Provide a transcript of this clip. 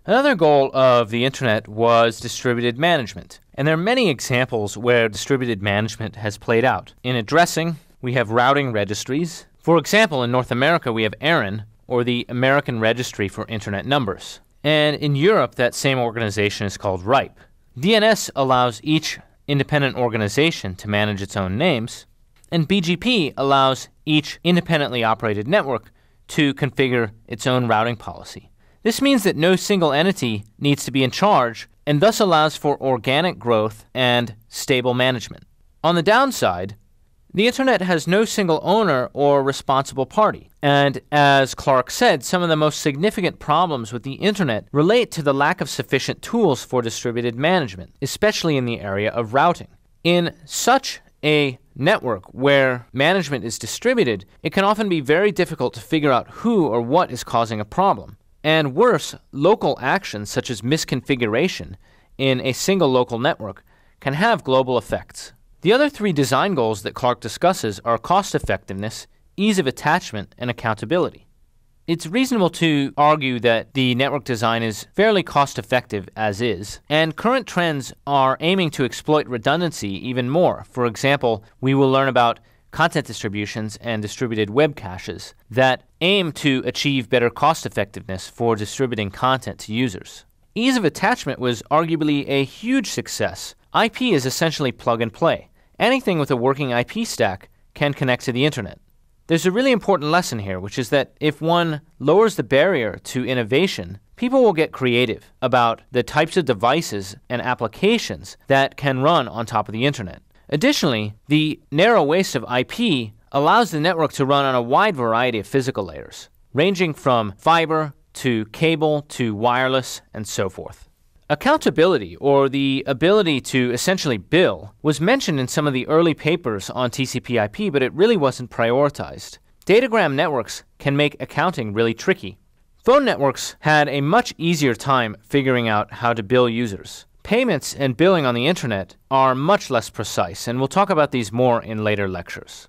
Another goal of the Internet was distributed management, and there are many examples where distributed management has played out. In addressing, we have routing registries. For example, in North America, we have ARIN, or the American Registry for Internet Numbers. And in Europe, that same organization is called RIPE. DNS allows each independent organization to manage its own names, and BGP allows each independently operated network to configure its own routing policy. This means that no single entity needs to be in charge and thus allows for organic growth and stable management. On the downside, the Internet has no single owner or responsible party. And as Clark said, some of the most significant problems with the Internet relate to the lack of sufficient tools for distributed management, especially in the area of routing. In such a network where management is distributed, it can often be very difficult to figure out who or what is causing a problem. And worse, local actions such as misconfiguration in a single local network can have global effects. The other three design goals that Clark discusses are cost effectiveness, ease of attachment, and accountability. It's reasonable to argue that the network design is fairly cost effective as is, and current trends are aiming to exploit redundancy even more. For example, we will learn about content distributions and distributed web caches that aim to achieve better cost effectiveness for distributing content to users. Ease of attachment was arguably a huge success. IP is essentially plug and play. Anything with a working IP stack can connect to the Internet. There's a really important lesson here, which is that if one lowers the barrier to innovation, people will get creative about the types of devices and applications that can run on top of the Internet. Additionally, the narrow waist of IP allows the network to run on a wide variety of physical layers, ranging from fiber to cable to wireless and so forth. Accountability, or the ability to essentially bill, was mentioned in some of the early papers on TCP/IP, but it really wasn't prioritized. Datagram networks can make accounting really tricky. Phone networks had a much easier time figuring out how to bill users. Payments and billing on the Internet are much less precise, and we'll talk about these more in later lectures.